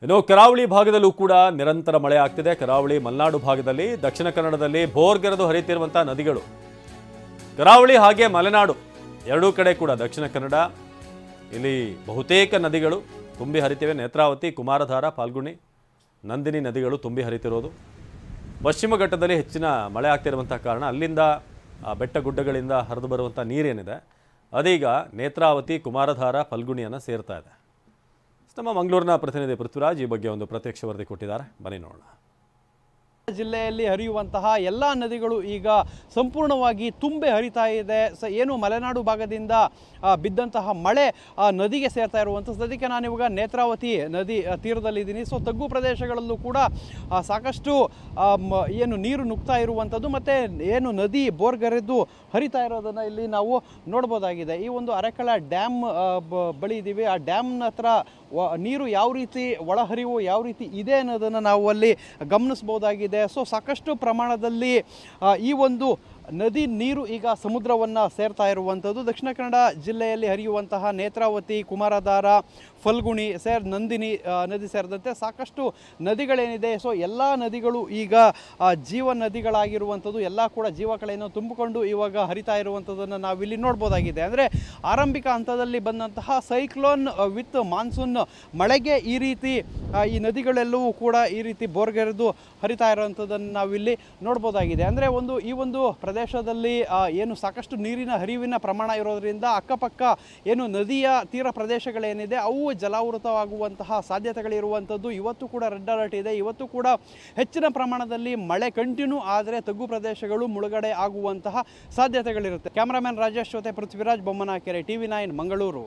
ಇನ್ನು ಕರಾವಳಿ ಭಾಗದಲ್ಲೂ ಕೂಡ ನಿರಂತರ ಮಳೆ ಆಗ್ತಿದೆ. ಕರಾವಳಿ ಮಲೆನಾಡು ಭಾಗದಲ್ಲಿ, ದಕ್ಷಿಣ ಕನ್ನಡದಲ್ಲಿ ಭೋರ್ಗರೆದು ಹರಿಯುತ್ತಿರುವಂತಹ ನದಿಗಳು. ಕರಾವಳಿ ಹಾಗೆ ಮಲೆನಾಡು ಎರಡೂ ಕಡೆ ಕೂಡ ದಕ್ಷಿಣ ಕನ್ನಡ ಇಲ್ಲಿ ಬಹುತೇಕ ನದಿಗಳು ತುಂಬಿ ಹರಿತಿವೆ. ನೇತ್ರಾವತಿ, ಕುಮಾರಧಾರ, ಫಾಲ್ಗುಣಿ, ನಂದಿನಿ ನದಿಗಳು ತುಂಬಿ ಹರಿತಿರೋದು. ಪಶ್ಚಿಮ ಘಟ್ಟದಲ್ಲಿ ಹೆಚ್ಚಿನ ಮಳೆ ಆಗ್ತಿರುವಂತಹ ಕಾರಣ ಅಲ್ಲಿಂದ ಬೆಟ್ಟ ಗುಡ್ಡಗಳಿಂದ ಹರಿದು ಬರುವಂಥ ನೀರೇನಿದೆ ಅದೀಗ ನೇತ್ರಾವತಿ, ಕುಮಾರಧಾರ, ಫಲ್ಗುಣಿಯನ್ನು ಸೇರ್ತಾ ಇದೆ. ನಮ್ಮ ಮಂಗಳೂರಿನ ಪ್ರತಿನಿಧಿ ಪೃಥ್ವಿರಾಜ್ ಈ ಬಗ್ಗೆ ಒಂದು ಪ್ರತ್ಯಕ್ಷ ವರದಿ ಕೊಟ್ಟಿದ್ದಾರೆ, ಬನ್ನಿ ನೋಡೋಣ. ಜಿಲ್ಲೆಯಲ್ಲಿ ಹರಿಯುವಂತಹ ಎಲ್ಲ ನದಿಗಳು ಈಗ ಸಂಪೂರ್ಣವಾಗಿ ತುಂಬೆ ಹರಿತಾ ಇದೆ. ಏನು ಮಲೆನಾಡು ಭಾಗದಿಂದ ಬಿದ್ದಂತಹ ಮಳೆ ನದಿಗೆ ಸೇರ್ತಾ ಇರುವಂಥದ್ದು. ಅದಕ್ಕೆ ನಾನಿವಾಗ ನೇತ್ರಾವತಿ ನದಿ ತೀರದಲ್ಲಿದ್ದೀನಿ. ತಗ್ಗು ಪ್ರದೇಶಗಳಲ್ಲೂ ಕೂಡ ಸಾಕಷ್ಟು ಏನು ನೀರು ನುಗ್ತಾ ಇರುವಂಥದ್ದು ಮತ್ತು ಏನು ನದಿ ಬೋರ್ಗರೆದು ಹರಿತಾ ಇರೋದನ್ನು ಇಲ್ಲಿ ನಾವು ನೋಡ್ಬೋದಾಗಿದೆ. ಈ ಒಂದು ಅರೆಕಳ ಡ್ಯಾಮ್ ಬಳಿ ಇದ್ದೀವಿ. ಆ ಡ್ಯಾಮ್ನ ಹತ್ರ ನೀರು ಯಾವ ರೀತಿ ಒಳಹರಿವು ಯಾವ ರೀತಿ ಇದೆ ಅನ್ನೋದನ್ನು ನಾವು ಅಲ್ಲಿ ಗಮನಿಸ್ಬೋದಾಗಿದೆ. ಸಾಕಷ್ಟು ಪ್ರಮಾಣದಲ್ಲಿ ಈ ಒಂದು ನದಿ ನೀರು ಈಗ ಸಮುದ್ರವನ್ನು ಸೇರ್ತಾ ಇರುವಂಥದ್ದು. ದಕ್ಷಿಣ ಕನ್ನಡ ಜಿಲ್ಲೆಯಲ್ಲಿ ಹರಿಯುವಂತಹ ನೇತ್ರಾವತಿ, ಕುಮಾರಧಾರ, ಫಲ್ಗುಣಿ ನಂದಿನಿ ನದಿ ಸೇರಿದಂತೆ ಸಾಕಷ್ಟು ನದಿಗಳೇನಿದೆ. ಎಲ್ಲ ನದಿಗಳು ಈಗ ಜೀವ ನದಿಗಳಾಗಿರುವಂಥದ್ದು. ಎಲ್ಲ ಕೂಡ ಜೀವಕಳೆಯನ್ನು ತುಂಬಿಕೊಂಡು ಇವಾಗ ಹರಿತಾ ಇರುವಂಥದ್ದನ್ನು ನಾವಿಲ್ಲಿ ನೋಡ್ಬೋದಾಗಿದೆ. ಅಂದರೆ ಆರಂಭಿಕ ಹಂತದಲ್ಲಿ ಬಂದಂತಹ ಸೈಕ್ಲೋನ್ ವಿತ್ ಮಾನ್ಸೂನ್ ಮಳೆಗೆ ಈ ರೀತಿ ಈ ನದಿಗಳೆಲ್ಲವೂ ಕೂಡ ಈ ರೀತಿ ಬೋರ್ಗೆರೆದು ಹರಿತಾ ಇರುವಂಥದ್ದನ್ನು ನಾವಿಲ್ಲಿ ನೋಡ್ಬೋದಾಗಿದೆ. ಅಂದರೆ ಈ ಒಂದು ಪ್ರದೇಶದಲ್ಲಿ ಏನು ಸಾಕಷ್ಟು ನೀರಿನ ಹರಿವಿನ ಪ್ರಮಾಣ ಇರೋದರಿಂದ ಅಕ್ಕಪಕ್ಕ ಏನು ನದಿಯ ತೀರ ಪ್ರದೇಶಗಳೇನಿದೆ ಅವು ಜಲಾವೃತವಾಗುವಂತಹ ಸಾಧ್ಯತೆಗಳಿರುವಂಥದ್ದು. ಇವತ್ತು ಕೂಡ ರೆಡ್ ಅಲರ್ಟ್ ಇದೆ. ಇವತ್ತು ಕೂಡ ಹೆಚ್ಚಿನ ಪ್ರಮಾಣದಲ್ಲಿ ಮಳೆ ಕಂಟಿನ್ಯೂ ಆದರೆ ತಗ್ಗು ಪ್ರದೇಶಗಳು ಮುಳುಗಡೆ ಆಗುವಂತಹ ಸಾಧ್ಯತೆಗಳಿರುತ್ತೆ. ಕ್ಯಾಮರಾಮನ್ ರಾಜೇಶ್ ಜೊತೆ ಪೃಥ್ವಿರಾಜ್ ಬೊಮ್ಮನಕೆರೆ, TV9 ಮಂಗಳೂರು.